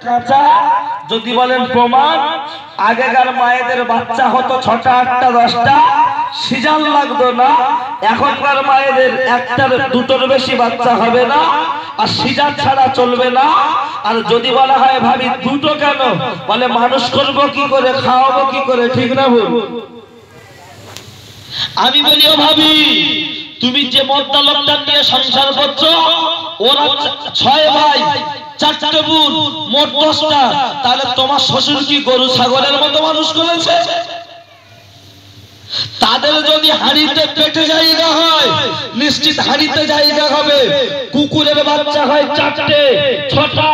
কাঁচা। যদি বলেন প্রমাণ, আগেকার মায়েদের বাচ্চা হতো 6টা 8টা 10টা, সিজার লাগতো না। এখনকার মায়েদের 1টার 2টোর বেশি বাচ্চা হবে না, আর সিজার ছাড়া চলবে না। আর যদি বলা হয় ভাবি 2টো কেন, বলে মানুষ করবো কি করে, খাওয়াবো কি করে, ঠিক না ভুল? আমি বলিও ভাবি, তুমি যে মদ্দা লোকটা নিয়ে সংসার করছো, ওরা 6 ভাই 4টে বোন, মোট 10টা, তাহলে তোমার শ্বশুর কি গরু ছাগলের মতো মানুষ করেছে? তাদের যদি হাড়িতে পেটে জায়গা হয়, নিশ্চিত হাড়িতে জায়গা হবে। কুকুরের বাচ্চা হয় 4টে 6টা,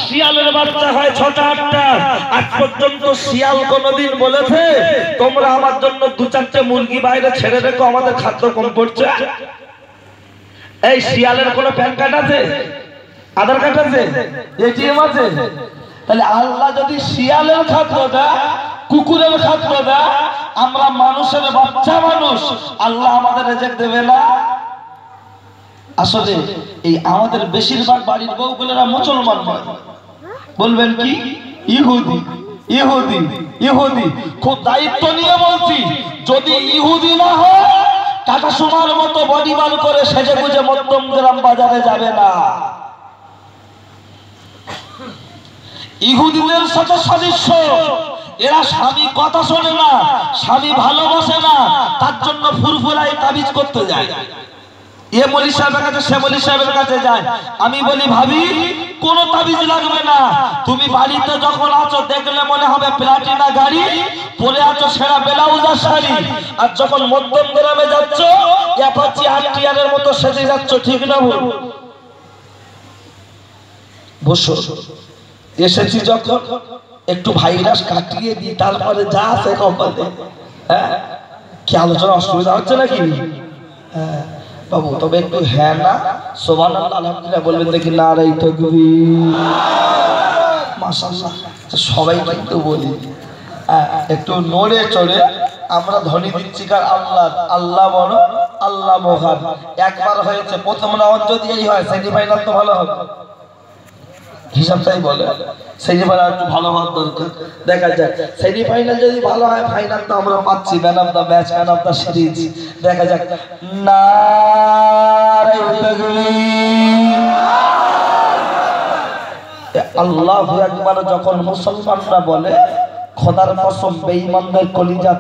শিয়ালের বাচ্চা হয় 6টা 8টা। আজ পর্যন্ত শিয়াল কোনদিন বলেছে তোমরা আমার জন্য 2-4টে মুরগি বাইরে ছেড়ে রেখো, আমাদের খাদ্য কম পড়ছে? এই শিয়ালের কোনো প্যান কার্ড আছে, আধার কার্ড আছে, এটিএম আছে? তাহলে আল্লাহ যদি শিয়ালের খাদ্য দেয়, কুকুরের খাদ্য দেয়, আমরা মানুষের বাচ্চা মানুষ, আল্লাহ আমাদের রেজেক্ট দেবে না? আসলে এই আমাদের বেশিরভাগ বাড়ির বউগুলোরা মুসলমান নয়, বলবেন কি ইহুদি ইহুদি ইহুদি। খুব দায়িত্ব নিয়ে বলছি, যদি ইহুদি না হয় টাকা সোনার মতো বডি বার করে সেজে গুজে মধ্যমগ্রাম বাজারে যাবে না। ইহুদিদের সাথে সাদৃশ্য, এরা স্বামী কথা শোনে না, স্বামী ভালোবাসে না, তার জন্য ফুরফুরাই তাবিজ করতে যায়। এ মলি সাহেবের কাছে সে মলি সাহেবের কাছে যায়। আমি বলি ভাবি, কোনো তাবিজ লাগবে না। তুমি বাড়িতে যখন আছো দেখলে মনে হবে প্লাটিনা গাড়ি পরে আছো, সেরা ব্লাউজ আর শাড়ি। আর যখন মধ্যম গ্রামে যাচ্ছ অ্যাপাচি আরটিআরের মতো সেজে যাচ্ছ, ঠিক না ভুল? বসো, এসেছি যখন একটু ভাইরাস কাটিয়ে দিই, তারপরে যা আছে কপালে। হ্যাঁ, কি আলোচনা অসুবিধা হচ্ছে নাকি? হ্যাঁ বাবু, তবে একটু হ্যাঁ না সুবহানাল্লাহ আলহামদুলিল্লাহ বলবেন দেখি। নারাই তাকবীর, মাশাআল্লাহ। সবাই কিন্তু বলি একটু নড়ে চড়ে আমরা ধ্বনি দিচ্ছি কার? আল্লাহ। আল্লাহ বড়, আল্লাহ মহান। একবার হয়েছে, প্রথম রাউন্ড যদি এই হয়, সেমিফাইনাল তো ভালো হবে, হিসাব তাই বলে। সেমিফাইনাল একটু ভালো হওয়ার দরকার। দেখা যাক, সেমিফাইনাল যদি ভালো হয়, ফাইনাল তো আমরা পাচ্ছি, man of the match, man of the series. দেখা যাক। নারে তাকবীর, আল্লাহু আকবার। যখন মুসলমানরা বলে, খোদার কসম বেঈমানদের কলিজা